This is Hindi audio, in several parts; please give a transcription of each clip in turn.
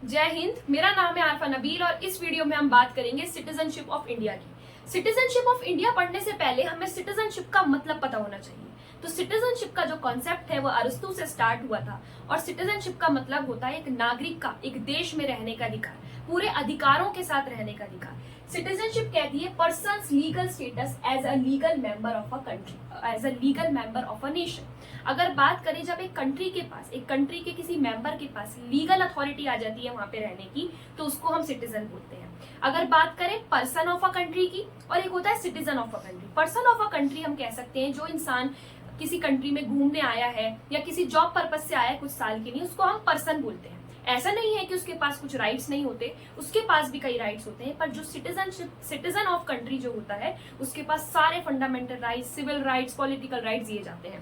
जय हिंद। मेरा नाम है आरफा नबील और इस वीडियो में हम बात करेंगे सिटीजनशिप ऑफ इंडिया की। सिटीजनशिप ऑफ इंडिया पढ़ने से पहले हमें सिटीजनशिप का मतलब पता होना चाहिए। तो सिटीजनशिप का जो कॉन्सेप्ट है वो अरस्तु से स्टार्ट हुआ था और सिटीजनशिप का मतलब होता है एक नागरिक का एक देश में रहने का अधिकार, पूरे अधिकारों के साथ रहने का अधिकार। सिटीजनशिप कहती है person's legal status as a legal member of a country, as a legal member of a nation. अगर बात करें जब एक कंट्री के पास, एक कंट्री के किसी मेंबर के पास लीगल अथॉरिटी आ जाती है वहां पे रहने की, तो उसको हम सिटीजन बोलते हैं। अगर बात करें पर्सन ऑफ अ कंट्री की, और एक होता है citizen of a country. Person of a country हम कह सकते हैं जो इंसान किसी कंट्री में घूमने आया है या किसी जॉब पर्पज से आया है कुछ साल के लिए, उसको हम पर्सन बोलते हैं। ऐसा नहीं है कि उसके पास कुछ राइट्स नहीं होते, उसके पास भी कई राइट्स होते हैं, पर जो सिटीजन ऑफ कंट्री जो होता है उसके पास सारे fundamental rights, civil rights, political rights दिए जाते हैं।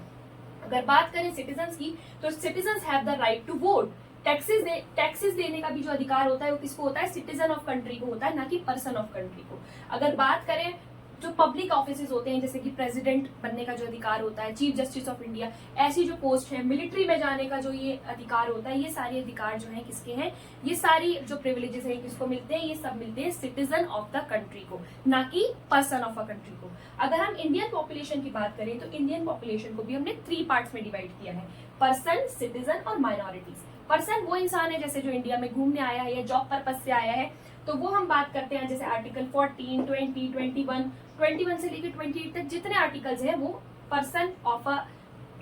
अगर बात करें सिटीजन्स की, तो citizens have the right to vote. Taxes देने का भी जो अधिकार होता है वो किसको होता है? सिटीजन ऑफ कंट्री को होता है, ना कि पर्सन ऑफ कंट्री को। अगर बात करें जो पब्लिक ऑफिसेज होते हैं, जैसे कि प्रेसिडेंट बनने का जो अधिकार होता है, चीफ जस्टिस ऑफ इंडिया, ऐसी जो पोस्ट है, मिलिट्री में जाने का जो ये अधिकार होता है, ये सारे अधिकार जो है किसके हैं? ये सारी जो प्रिविलेजेस हैं किसको मिलते हैं? ये सब मिलते हैं सिटीजन ऑफ द कंट्री को, ना कि पर्सन ऑफ अ कंट्री को। अगर हम इंडियन पॉपुलेशन की बात करें तो इंडियन पॉपुलेशन को भी हमने 3 पार्ट्स में डिवाइड किया है, पर्सन, सिटीजन और माइनॉरिटीज। पर्सन वो इंसान है जैसे जो इंडिया में घूमने आया है या जॉब पर्पज से आया है, तो वो हम बात करते हैं जैसे आर्टिकल 14, 20, 21 से लेकर 28 तक जितने आर्टिकल्स हैं वो person of a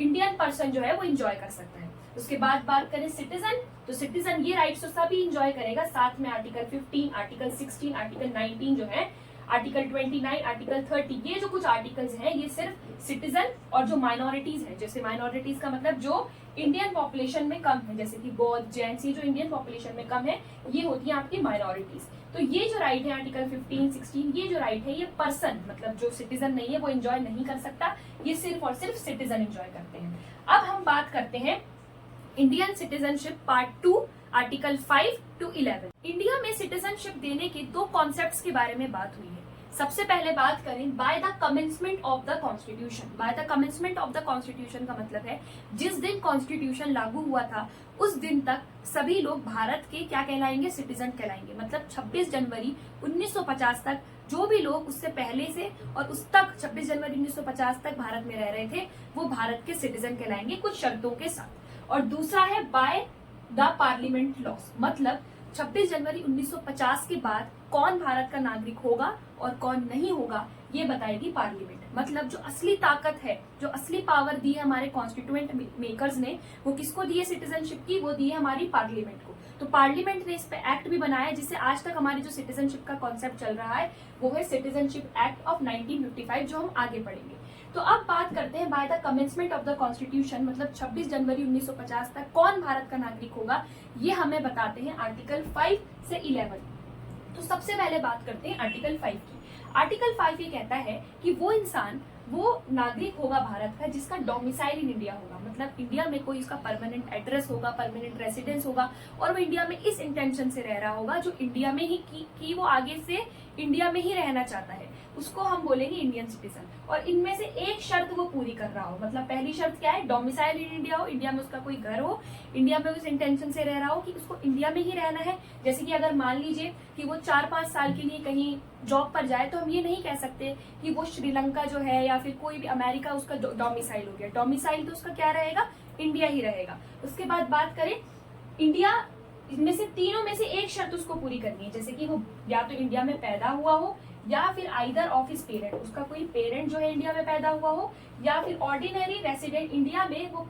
Indian person जो है वो एंजॉय कर सकता है। उसके बाद बात करें सिटीजन, तो सिटीजन ये राइट्स तो सभी एंजॉय करेगा, साथ में आर्टिकल 15, आर्टिकल 16, आर्टिकल 19 जो है, आर्टिकल 29, आर्टिकल 30, ये जो कुछ आर्टिकल्स हैं ये सिर्फ सिटीजन और जो माइनॉरिटीज है, जैसे माइनॉरिटीज का मतलब जो इंडियन पॉपुलेशन में कम है, जैसे कि बौद्ध, जैन, ये जो इंडियन पॉपुलेशन में कम है, ये होती है आपकी माइनॉरिटीज। तो ये जो राइट है आर्टिकल 15, 16, ये जो राइट है ये पर्सन मतलब जो सिटीजन नहीं है वो एंजॉय नहीं कर सकता, ये सिर्फ और सिर्फ सिटीजन एंजॉय करते हैं। अब हम बात करते हैं Indian citizenship part 2, article 5 to 11। India में सिटीजनशिप देने के 2 कॉन्सेप्ट्स के बारे में बात हुई है। सबसे पहले बात करें by the commencement of the constitution. By the commencement of the constitution का मतलब है जिस दिन कॉन्स्टिट्यूशन लागू हुआ था उस दिन तक सभी लोग भारत के क्या कहलाएंगे? सिटीजन कहलाएंगे। मतलब 26 जनवरी 1950 तक जो भी लोग उससे पहले से और उस तक 26 जनवरी 1950 तक भारत में रह रहे थे वो भारत के सिटीजन कहलाएंगे, कुछ शर्तों के साथ। और दूसरा है बाय द पार्लियामेंट लॉस, मतलब 26 जनवरी 1950 के बाद कौन भारत का नागरिक होगा और कौन नहीं होगा ये बताएगी पार्लियामेंट। मतलब जो असली ताकत है, जो असली पावर दी है हमारे कॉन्स्टिट्यूएंट मेकर्स ने, वो किसको दी है सिटीजनशिप की? वो दी है हमारी पार्लियामेंट को। तो पार्लियामेंट ने इस पे एक्ट भी बनाया जिससे आज तक हमारी जो सिटीजनशिप का कॉन्सेप्ट चल रहा है वो है सिटीजनशिप एक्ट ऑफ 1955, जो हम आगे पढ़ेंगे। तो अब बात करते हैं by the commencement of the constitution, मतलब 26 जनवरी 1950 तक कौन भारत का नागरिक होगा, ये हमें बताते हैं आर्टिकल 5 से 11। तो सबसे पहले बात करते हैं आर्टिकल 5 की। आर्टिकल 5 ये कहता है कि वो इंसान, वो नागरिक होगा भारत का जिसका डोमिसाइल इन इंडिया होगा, मतलब इंडिया में कोई उसका परमानेंट एड्रेस होगा, परमानेंट रेसिडेंस होगा और वो इंडिया में इस इंटेंशन से रह रहा होगा जो इंडिया में ही की वो आगे से इंडिया में ही रहना चाहता है, उसको हम बोलेंगे इंडियन सिटीजन। और इनमें से एक शर्त वो पूरी कर रहा हो, मतलब पहली शर्त क्या है? डोमिसाइल इन इंडिया हो, इंडिया में उसका कोई घर हो, इंडिया में उस इंटेंशन से रह रहा हो कि उसको इंडिया में ही रहना है। जैसे कि अगर मान लीजिए कि वो 4-5 साल के लिए कहीं जॉब पर जाए तो हम ये नहीं कह सकते कि वो श्रीलंका जो है या फिर कोई भी अमेरिका उसका डोमिसाइल हो गया। डोमिसाइल तो उसका क्या रहेगा? इंडिया ही रहेगा। उसके बाद बात करें इंडिया, इनमें से तीनों में से एक शर्त उसको पूरी करनी है, जैसे कि वो या तो इंडिया में पैदा हुआ हो या फिर आइदर ऑफ हिज पेरेंट, उसका कोई पेरेंट जो है इंडिया में पैदा हुआ हो, या फिर ऑर्डिनरी रेसिडेंट इंडिया में वो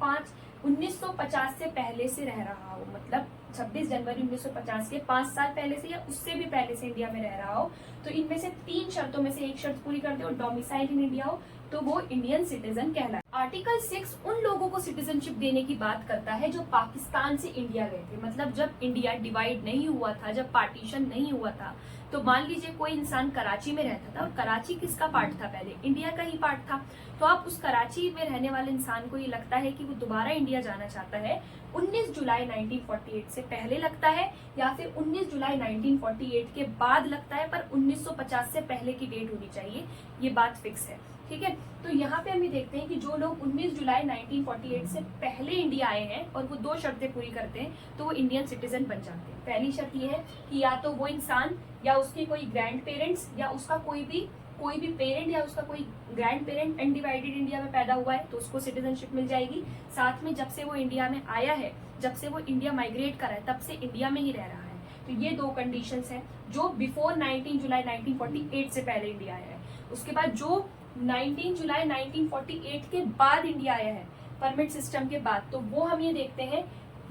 1950 से पहले से रह रहा हो, मतलब 26 जनवरी 1950 के 5 साल पहले से या उससे भी पहले से इंडिया में रह रहा हो। तो इनमें से 3 शर्तों में से एक शर्त पूरी करते हो, डोमिसाइल इन इंडिया हो, तो वो इंडियन सिटीजन कहलाए। आर्टिकल 6 उन लोगों को सिटीजनशिप देने की बात करता है जो पाकिस्तान से इंडिया गए थे, मतलब जब इंडिया डिवाइड नहीं हुआ था, जब पार्टीशन नहीं हुआ था, तो मान लीजिए कोई इंसान कराची में रहता था और कराची किसका पार्ट था? पहले इंडिया का ही पार्ट था। तो अब उस कराची में रहने वाले इंसान को ये लगता है कि वो दोबारा इंडिया जाना चाहता है, 19 जुलाई 1948 से पहले लगता है या फिर 19 जुलाई 1948 के बाद लगता है, पर 1950 से पहले की डेट होनी चाहिए, ये बात फिक्स है। ठीक है। तो यहाँ पे हम ये देखते हैं कि जो लोग 19 जुलाई 1948 से पहले इंडिया आए हैं और वो 2 शर्तें पूरी करते हैं तो वो इंडियन सिटीजन बन जाते हैं। पहली शर्त ये है कि या तो वो इंसान या उसके कोई ग्रैंड पेरेंट्स या उसका कोई भी पेरेंट या उसका कोई ग्रैंड पेरेंट अनडिवाइडेड इंडिया में पैदा हुआ है तो उसको सिटीजनशिप मिल जाएगी। साथ में जब से वो इंडिया में आया है, जब से वो इंडिया माइग्रेट करा है, तब से इंडिया में ही रह रहा है। तो ये 2 कंडीशंस हैं जो बिफोर 19 जुलाई 1948 से पहले इंडिया आया है। उसके बाद जो 19 जुलाई 1948 के बाद इंडिया आया है परमिट सिस्टम के बाद, तो वो हम ये देखते हैं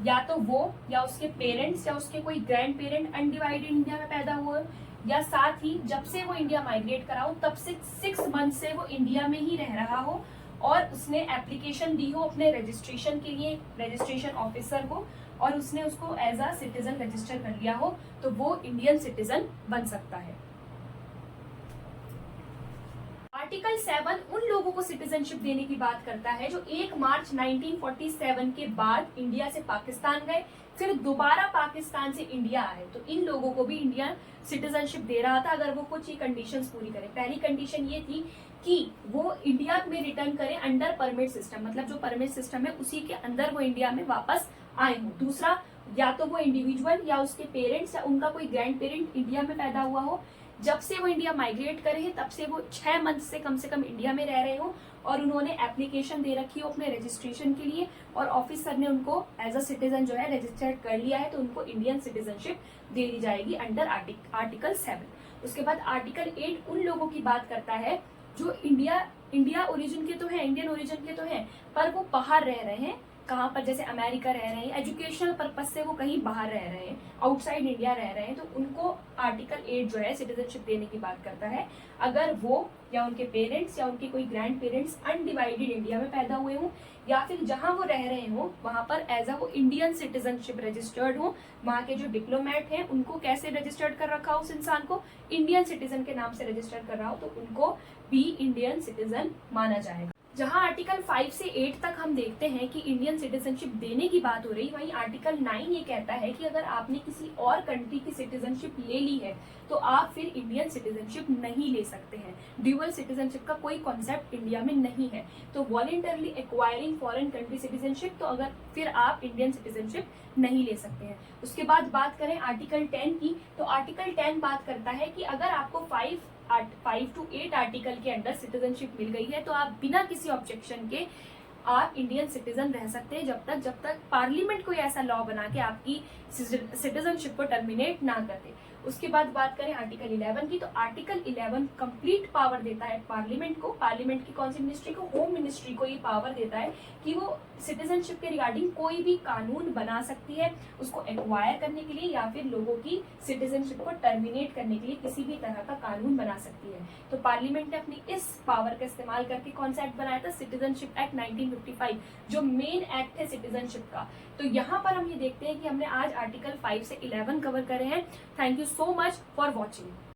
या तो वो या उसके पेरेंट्स या उसके कोई ग्रैंड पेरेंट अनडिवाइडेड इंडिया में पैदा हुए, या साथ ही जब से वो इंडिया माइग्रेट करा हो तब से 6 मंथ से वो इंडिया में ही रह रहा हो और उसने एप्लीकेशन दी हो अपने रजिस्ट्रेशन के लिए रजिस्ट्रेशन ऑफिसर को और उसने उसको एज अ सिटीजन रजिस्टर कर लिया हो, तो वो इंडियन सिटीजन बन सकता है। आर्टिकल 7 उन लोगों को सिटीजनशिप देने की बात करता है जो 1 मार्च 1947 के बाद इंडिया से पाकिस्तान गए, फिर दोबारा पाकिस्तान से इंडिया आए, तो इन लोगों को भी इंडिया सिटीजनशिप दे रहा था अगर वो कुछ ही कंडीशंस पूरी करें। पहली कंडीशन ये थी कि वो इंडिया में रिटर्न करें अंडर परमिट सिस्टम, मतलब जो परमिट सिस्टम है उसी के अंदर वो इंडिया में वापस आए हों। दूसरा, या तो वो इंडिविजुअल या उसके पेरेंट्स या उनका कोई ग्रैंड पेरेंट इंडिया में पैदा हुआ हो, जब से वो इंडिया माइग्रेट करे हैं तब से वो 6 मंथ से कम इंडिया में रह रहे हो और उन्होंने एप्लीकेशन दे रखी हो अपने रजिस्ट्रेशन के लिए और ऑफिसर ने उनको एज अ सिटीजन जो है रजिस्टर्ड कर लिया है, तो उनको इंडियन सिटीजनशिप दे दी जाएगी अंडर आर्टिकल 7। उसके बाद आर्टिकल 8 उन लोगों की बात करता है जो इंडिया ओरिजिन के तो है, इंडियन ओरिजिन के तो है, पर वो बाहर रह रहे हैं। कहाँ पर? जैसे अमेरिका रह रहे हैं, एजुकेशनल पर्पज से वो कहीं बाहर रह रहे हैं, आउटसाइड इंडिया रह रहे हैं, तो उनको आर्टिकल 8 जो है सिटीजनशिप देने की बात करता है अगर वो या उनके पेरेंट्स या उनके कोई ग्रैंड पेरेंट्स अनडिवाइडेड इंडिया में पैदा हुए हों या फिर जहां वो रह रहे हों वहां पर एज अ वो इंडियन सिटीजनशिप रजिस्टर्ड हो। वहां के जो डिप्लोमेट हैं उनको कैसे रजिस्टर्ड कर रखा हो, उस इंसान को इंडियन सिटीजन के नाम से रजिस्टर्ड कर रहा हो, तो उनको भी इंडियन सिटीजन माना जाएगा। जहां आर्टिकल 5 से 8 तक हम देखते हैं कि इंडियन सिटीजनशिप देने की बात हो रही, वहीं आर्टिकल 9 ये कहता है कि अगर आपने किसी और कंट्री की सिटीजनशिप ले ली है तो आप फिर इंडियन सिटीजनशिप नहीं ले सकते हैं। ड्यूअल सिटीजनशिप का कोई कॉन्सेप्ट इंडिया में नहीं है, तो voluntarily acquiring foreign country citizenship, तो अगर फिर आप इंडियन सिटीजनशिप नहीं ले सकते हैं। उसके बाद बात करें आर्टिकल 10 की, तो आर्टिकल 10 बात करता है कि अगर आपको 5 to 8 आर्टिकल के अंडर सिटीजनशिप मिल गई है तो आप बिना किसी ऑब्जेक्शन के आप इंडियन सिटीजन रह सकते हैं जब तक पार्लियामेंट कोई ऐसा लॉ बना के आपकी सिटीजनशिप को टर्मिनेट ना कर दे। उसके बाद बात करें आर्टिकल 11 की, तो आर्टिकल 11 कंप्लीट पावर देता है पार्लियामेंट को, पार्लियामेंट की कौन सी मिनिस्ट्री को? होम मिनिस्ट्री को ये पावर देता है कि वो सिटीजनशिप के रिगार्डिंग कोई भी कानून बना सकती है उसको एक्वायर करने के लिए या फिर लोगों की सिटीजनशिप को टर्मिनेट करने के लिए किसी भी तरह का कानून बना सकती है। तो पार्लियामेंट ने अपनी इस पावर का इस्तेमाल करके कौन सा एक्ट बनाया था? सिटीजनशिप एक्ट 1955, जो मेन एक्ट है सिटीजनशिप का। तो यहाँ पर हम ये देखते हैं कि हमने आज आर्टिकल 5 से 11 कवर करे हैं। Thank you so much for watching.